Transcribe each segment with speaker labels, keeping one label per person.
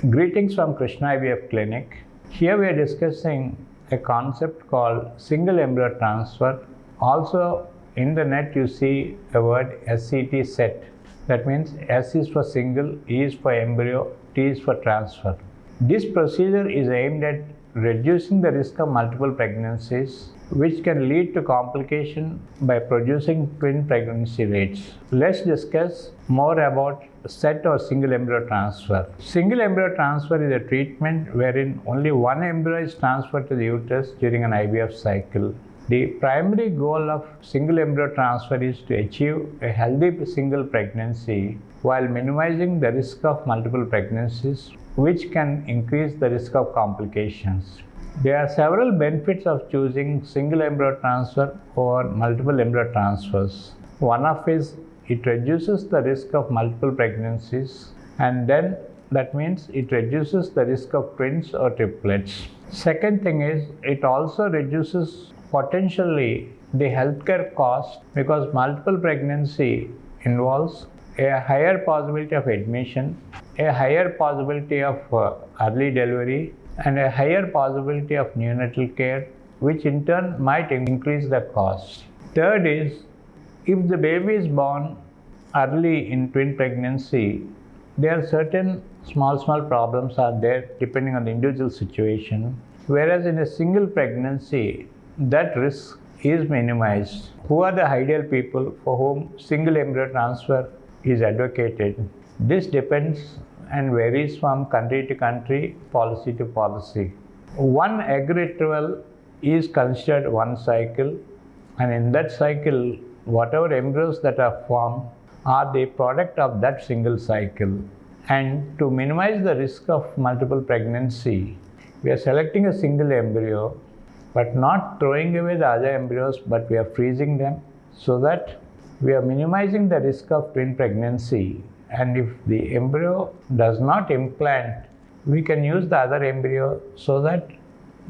Speaker 1: Greetings from Krishna IVF Clinic. Here we are discussing a concept called single embryo transfer. Also in the net you see a word SCT set. That means S is for single, E is for embryo, T is for transfer. This procedure is aimed at reducing the risk of multiple pregnancies, which can lead to complication by producing twin pregnancy rates. Let's discuss more about set or single embryo transfer. Single embryo transfer is a treatment wherein only one embryo is transferred to the uterus during an IVF cycle. The primary goal of single embryo transfer is to achieve a healthy single pregnancy while minimizing the risk of multiple pregnancies, which can increase the risk of complications. There are several benefits of choosing single embryo transfer over multiple embryo transfers. One of is it reduces the risk of multiple pregnancies, and then that means it reduces the risk of twins or triplets. Second thing is it also reduces potentially the healthcare cost, because multiple pregnancy involves a higher possibility of admission, a higher possibility of early delivery, and a higher possibility of neonatal care, which in turn might increase the cost. Third is, if the baby is born early in twin pregnancy, there are certain small problems are there depending on the individual situation, whereas in a single pregnancy, that risk is minimized. Who are the ideal people for whom single embryo transfer is advocated? This depends and varies from country to country, policy to policy. One egg retrieval is considered one cycle, and in that cycle, whatever embryos that are formed are the product of that single cycle. And to minimize the risk of multiple pregnancy, we are selecting a single embryo, but not throwing away the other embryos, but we are freezing them so that we are minimizing the risk of twin pregnancy. And if the embryo does not implant, we can use the other embryo so that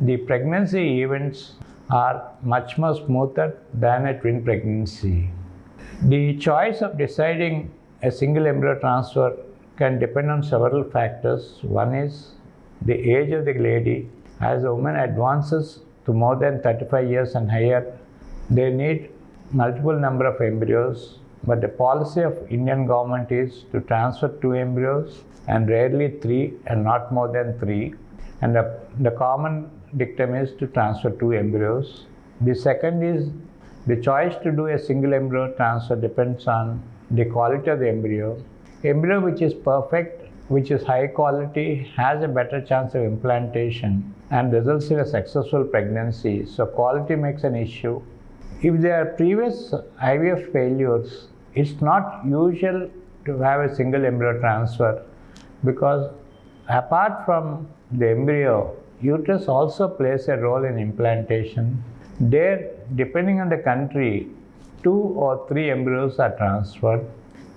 Speaker 1: the pregnancy events are much more smoother than a twin pregnancy. The choice of deciding a single embryo transfer can depend on several factors. One is the age of the lady. As a woman advances to more than 35 years and higher, they need multiple number of embryos, but the policy of Indian government is to transfer 2 embryos and rarely 3 and not more than 3, and the common dictum is to transfer 2 embryos. The second is the choice to do a single embryo transfer depends on the quality of the embryo. Embryo which is perfect, which is high quality, has a better chance of implantation and results in a successful pregnancy, so quality makes an issue. If there are previous IVF failures, it's not usual to have a single embryo transfer, because apart from the embryo, uterus also plays a role in implantation. There, depending on the country, 2 or 3 embryos are transferred.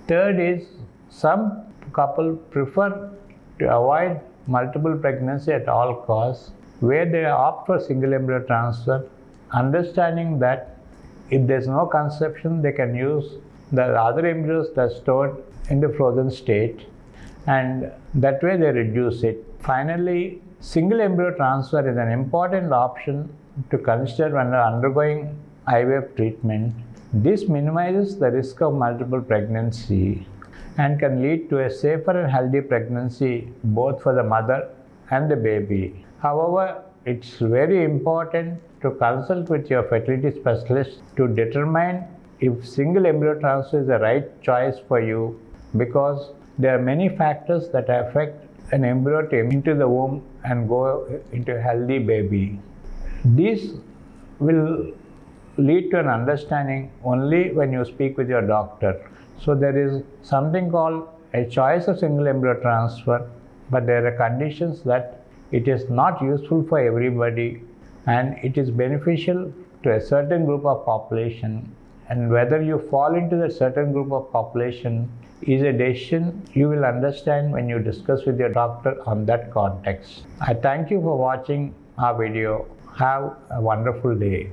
Speaker 1: Third is, some couple prefer to avoid multiple pregnancy at all costs, where they opt for single embryo transfer, understanding that if there is no conception, they can use the other embryos that are stored in the frozen state, and that way they reduce it. Finally, single embryo transfer is an important option to consider when undergoing IVF treatment. This minimizes the risk of multiple pregnancy and can lead to a safer and healthy pregnancy both for the mother and the baby. However, it's very important to consult with your fertility specialist to determine if single embryo transfer is the right choice for you, because there are many factors that affect an embryo to enter the womb and go into a healthy baby. This will lead to an understanding only when you speak with your doctor. So there is something called a choice of single embryo transfer, but there are conditions that it is not useful for everybody and it is beneficial to a certain group of population, and whether you fall into that certain group of population is a decision you will understand when you discuss with your doctor on that context. I thank you for watching our video. Have a wonderful day.